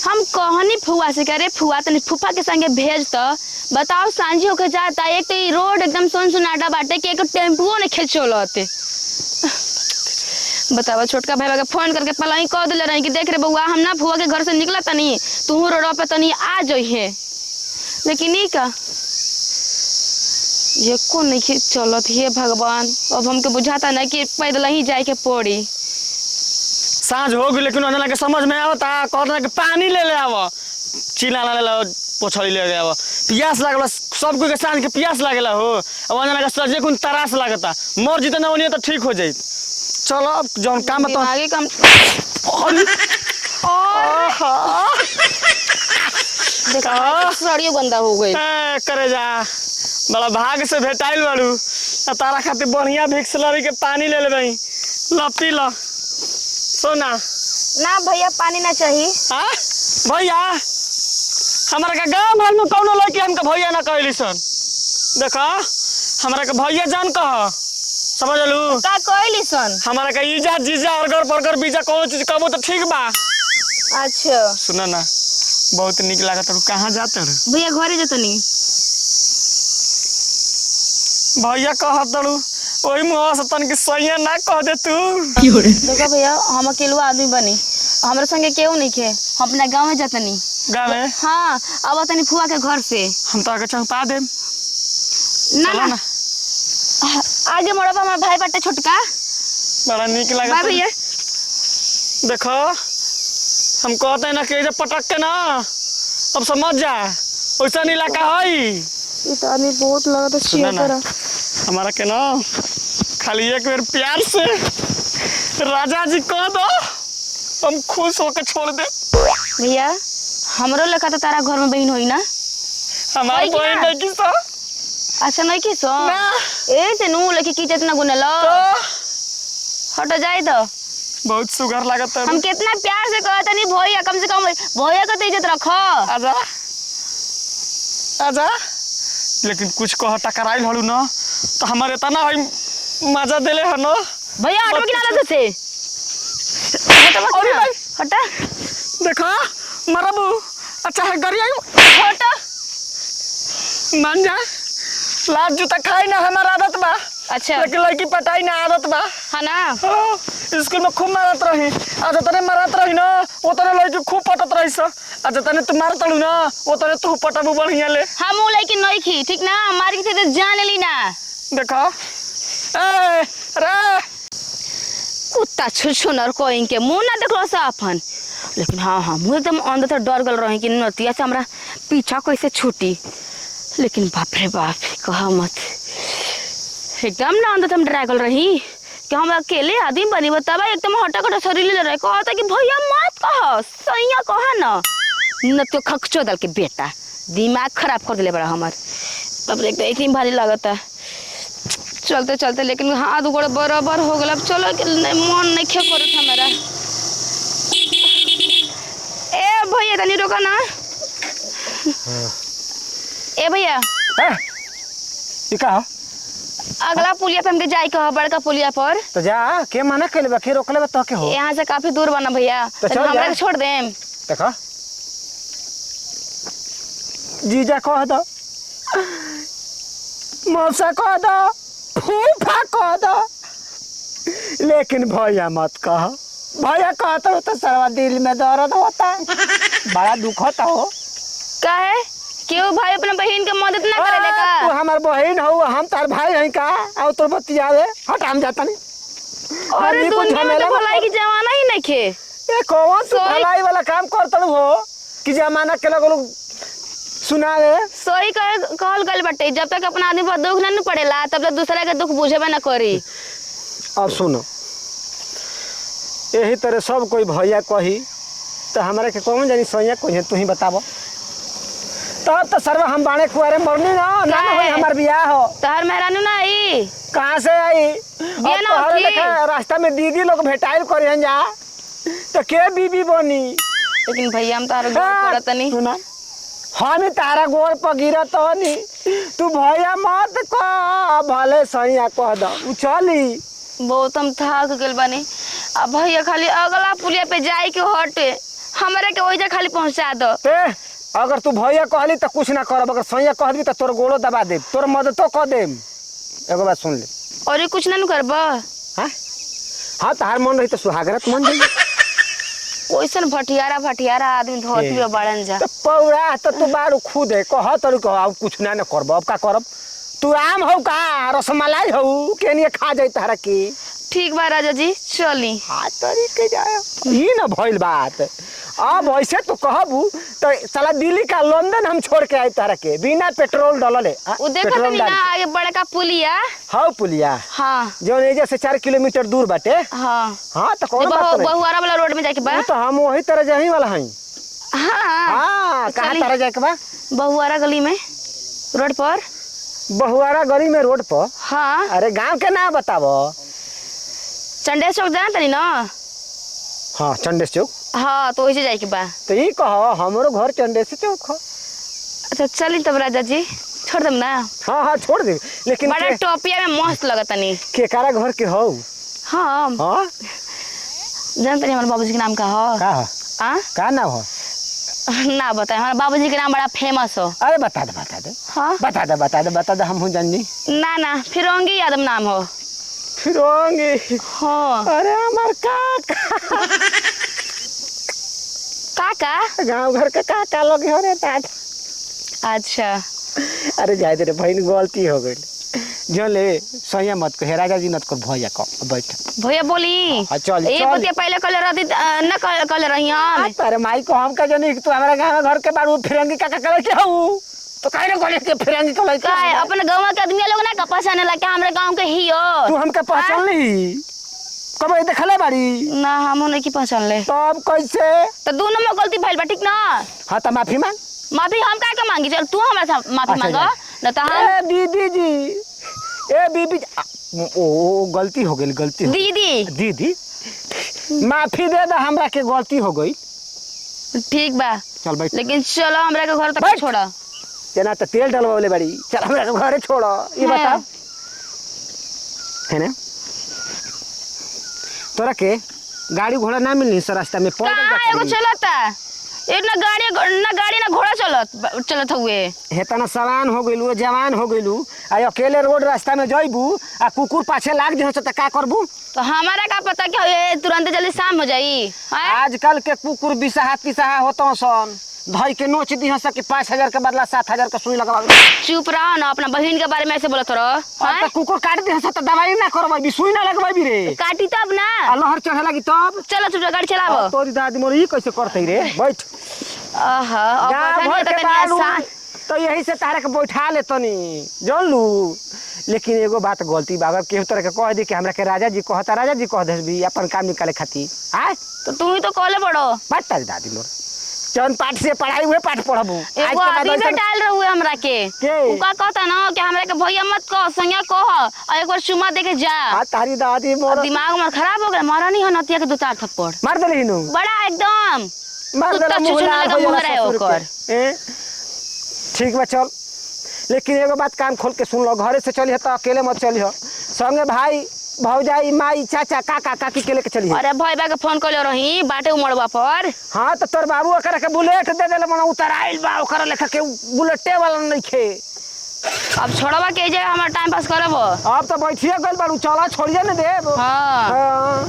हम कहनी फुआ से करे फुआ तनी फूफा के संगे भेज तो बताओ सांझी होके जाता एक तो ई रोड एकदम सुनसुनाटा बाटे कि एक टेम्पुओ ने खेचोलते। बतावा छोटका भाई के फोन करके पहले ही कह दिले रही कि देख रे बउआ हम ना फुआ के घर से निकला तनी तू रोड पे तनी आ जइहे लेकिन ई का ये को नहीं चलत हे भगवान अब हमके बुझाता ना कि पैदल ही जाए के पड़ी। साँझ हो गई लेकिन अंजना के समझ में आवता कहता कि पानी ले आव चिला ले लो पोछड़ी ले आव प्यास लागल सब कोई के साँझ के प्यास लागेला हो अब अंजना के सजे कुन तरास लागता मर जीते ना उन्हें तो ठीक हो जाई। चलो अब जौन काम बता आगे काम देखा सड़ियो गंदा हो गई करे जा बड़ा भाग से भेटाइल बाड़ू तारा खातिर बढ़िया भिक्सलरी के पानी ले लेबई ल पी ल सोना ना भैया पानी ना चाहिए। हाँ भैया हमारा का गाँव भर में कौनो लड़की हमके भैया ना कहली सन देखा हमारा का भैया जान कह समझ लू का कहली सन हमारा का इजा जीजा अरगर बरगर बीजा कोनो चीज कहबो तो ठीक बा। अच्छा सुना ना बहुत निक लागत है कहाँ जाते रे भैया घरे जतनी भैया कहत तड़ू वही मुँह से तन की सही ना कह दे तू। देखो भैया हम अकेलो आदमी बनी हमारे संगे केहू नहीं खे हम अपना गाँव में जतनी गाँव में हाँ अब तनी फुआ के घर से हम तो आगे चौपा दे ना आगे मोड़ा हमारा भाई बाटे छोटका बड़ा निक बाय लागत भैया। देखो हम कहते हैं ना कि जब पटक के ना अब समझ जा वैसा इलाका है ये तो आदमी बहुत लगा तो सुना ना हमारा के ना खाली एक बार प्यार से राजा जी कह दो हम खुश होकर छोड़ दे। भैया हमरो लगा तो तारा घर में बहन होई ना हमारे कोई नहीं किसा अच्छा नहीं की सो ना ए से नु लेके की जितना गुने लो तो हट जाए तो बहुत सुगर लागत है हम कितना प्यार से कहता नहीं भैया कम से कम भैया का तो इज्जत रखो। आजा आजा लेकिन कुछ कह टकराइल हलू ना तो हमारे तना भाई मजा देले है ना भैया ऑटो की नाला से अरे भाई हटा देखो मरबू अच्छा है गाड़ी आई हटा मान जा लात जूता खाई ना हमारा आदत बा अच्छा लेकिन लड़की पटाई ना आदत बा है ना हाँ, स्कूल में खूब मारत रही आज तने मारत रही ना वो तने लड़की खूब पटत रही स आज तने तू मारत लू ना वो तने तू पटाबू बढ़िया ले हम उ लेकिन नहीं खी ठीक ना हमारी से तो जान ली ना देखो ए रे कुत्ता छुछुनर को इनके मुंह ना देखलो सा अपन लेकिन हाँ हाँ मुझे एकदम अंदर से डर गल रही कि नतिया से हमरा पीछा कैसे छूटी लेकिन बाप रे बाप कहा मत एकदम ना अंदर हम डरा गल रही कि हम अकेले आदमी बनी बतावा एकदम हटा कटा शरीर ले रहे कहता कि भैया मत कह सैया कहा न तो खकचो दल के बेटा दिमाग खराब कर दिले बड़ा हमार तब एकदम इतनी भारी लगता चलते चलते लेकिन हाथ गोड़ बराबर हो गया अब चलो मन नहीं खे करत हमारा ए भैया तनी रोका ना ए भैया ये का अगला पुलिया पे हमके जाए के बड़का पुलिया पर तो जा के मना के लेबा के रोकले बा तो के हो यहाँ से काफी दूर बना भैया तो चल हमरा जा। के छोड़ देम देखो जीजा कह दो मौसा कह दो फूफा कह दो लेकिन भैया मत कह भैया कहता हो तो सर्वा दिल में दर्द होता है बड़ा दुख होता हो काहे क्यों भाई अपने बहन के मदद ना करे का तू हमार बहन हो हम तार भाई हैं का और तो बतियावे हट हम जाता नहीं अरे हमनी को दुनिया में झमेला तो भलाई की जमाना ही नहीं खे ये कौन सा सोई- भलाई वाला काम करता हो कि जमाना के लोग सुनावे सोई कहल गल बटे जब तक अपना आदमी पर दुख ना पड़ेला तब तक दूसरा के दुख बुझेबे ना करी। अब सुनो यही तरह सब कोई भैया कही तो हमारे के कौन जानी सैया कोई तू ही बताबो तब तो सर्व हम बाणे कुआरे मरनी ना ना काहे? होई हमार बियाह हो तहर मेहरानू ना आई कहाँ से आई बियाह ना तोहरे होखी। लेखा रास्ता में दीदी लोग भेटाइल करियन जा तो के बीबी बनी लेकिन भैया हम तार गोड़ पड़त नहीं सुना हम तारा गोड़ पर गिरत हनी तू भैया मत कह भले सैया कह दो उ चली बहुत हम थक गेल बनी अब भैया खाली अगला पुलिया पे जाए के हटे हमारे के ओइजा खाली पहुंचा दो। ते अगर तू भैया कहली तो कुछ ना करब, अगर सैया कहबी तो तोर गोड़ो दबा देब, तोर मददो कर देब। एगो बात सुन ले। और ये कुछ ना करब। हाँ हाँ तहार मन रही तो सुहागरत मन जाई। ओइसन भटियारा आदमी धोती में बड़न जा। तो पौरा तो तू बारू खुद है कह तोरी कह अब कुछ ना करब, अब का करब। तू आम हो का रसमलाई हो केनिए खा जाई तारा की। ठीक बा राजा जी चली। हाँ तरी के जाए ई ना भइल बात। अब ऐसे तो कहबू तो साला दिल्ली का लंदन हम छोड़ के आए तारा के बिना पेट्रोल डलले। उ देखो तनी ना आगे बड़का पुलिया। हाँ पुलिया। हाँ जो एजे से 4 किलोमीटर दूर बाटे। हाँ हाँ तो कौन बात नहीं। बहुआरा वाला रोड में जाके बा। तो हम वही तरह जाही वाला हई। हाँ हाँ कहाँ तरह जाए के बा? बहुआरा गली में रोड पर। बहुआरा गली में रोड पर? हाँ। अरे गांव के नाम बताबो। चंडेस चौक जाना तनी ना। हाँ चंडेस चौक। हाँ तो वैसे जाए के बा। तो ये कहो हमरो घर चंडेस चौक हो। अच्छा चली तब राजा जी छोड़ दम ना। हाँ हाँ छोड़ दे लेकिन बड़ा टोपिया में मस्त लगता नहीं। केकारा घर के हो? हाँ हाँ जानते नहीं हमारे बाबूजी के नाम का हो। का नाम हो? ना बताए हमारे बाबूजी के नाम बड़ा फेमस हो। अरे बता दे हाँ बता दे हम हूँ जानी। ना फिरोंगी यादव नाम हो। फिरोंगी? हाँ। अरे हमार काका गांव घर के काका लोग हो रे दादा। अच्छा अरे जाए दे रे बहन गलती हो गई। जो ले सैया मत कहे राजा जी मत कर भैया को बैठ। भैया बोली चल ये बतिया पहले कल रहती न कल रही हम। अरे माई को हम का जानी तू हमारा गांव घर के बारू फिरंगी काका करे के हो तो काहे न बोले के फिरंगी को लइका काहे अपने गांव के आदमी लोग ना पहचाने लगे हमरे गांव के ही हो। तू हमके पहचान ली कब देखले बाड़ी? ना हम नहीं की पहचान ले। तब कैसे? तो दोनों में गलती भइल बा ठीक ना। हाँ तो माफी मांग। माफी हम का मांगी चल तू हमरा से माफी मांगो न तो हम। ए दीदी जी ए बीबी ओ गलती हो गई गलती हो दीदी माफी दे दे हमरा के गलती हो गई। ठीक बा चल बैठ। लेकिन चलो हमरा के घर तक छोड़ा। जना तो तेल डलवाले बड़ी चल हमरा के घरे छोड़ो। ये बता है ना तोरा के गाड़ी घोड़ा ना मिलनी सर रास्ता में कहां एगो चलता एक ना गाड़ी ना घोड़ा चलत हुए। हेतना सवान हो गइलू जवान हो गइलू आ अकेले रोड रास्ता में जइबू आ कुकुर पाछे लाग जे त का करबू? तो हमारा का पता कि ये तुरंत जल्दी शाम हो जाई। आजकल के कुकुर बिसाहा होतो सन धई के नोच दी हस के 5000 के बदला 7000 का सुई लगवावे। चुप रहो ना अपना बहन के बारे में ऐसे बोलत रहो। त कुकुर काट दी हस त दवाई ना करबई सुई ना लगवाई रे। काटी तब ना लहर चढ़े लगी तब। चलो चुप गाड़ी चलाओ। तोरी दादी मोर ई कैसे करतई रे बैठ। आहा अब तो यही से तारे के बैठा ले तनी जान लू। लेकिन एगो बात गलती बाबा केहू तरह के कह दी कि हमरा के राजा जी कहता राजा जी कह दे भी अपन काम निकाले खाती आय तो तू ही तो कहले पड़ो बात तारी दादी मोर जौन पाठ से पढ़ाई हुए पाठ पढ़बू। आज के बाद अभी डाल रहुए हमरा के उका कहता ना कि हमरा के भैया मत कह संगे कह और एक बार चुमा दे के जा। हां तारी दादी मोर दिमाग में खराब हो गया मारा नहीं हो नतिया के 2-4 थप्पड़ मार देली नु बड़ा एकदम मार देला मुहला हो ओकर। ठीक बा चल लेकिन एगो बात कान खोल के सुन लो घरे से चली त अकेले मत चली हो संगे भाई भौजाई माई चाचा काका काकी के लेके चली। अरे भाई बा के फोन कइले रही बाटे उमड़वा पर। हां तो तोर बाबू ओकरा के बुलेट दे देले मने उतराइल बा ओकरा लेखा के बुलेटे वाला नहीं खे। अब छोड़वा के जे हमरा टाइम पास करब। अब तो बैठिए गइल बारू चला छोड़िए न देब। हां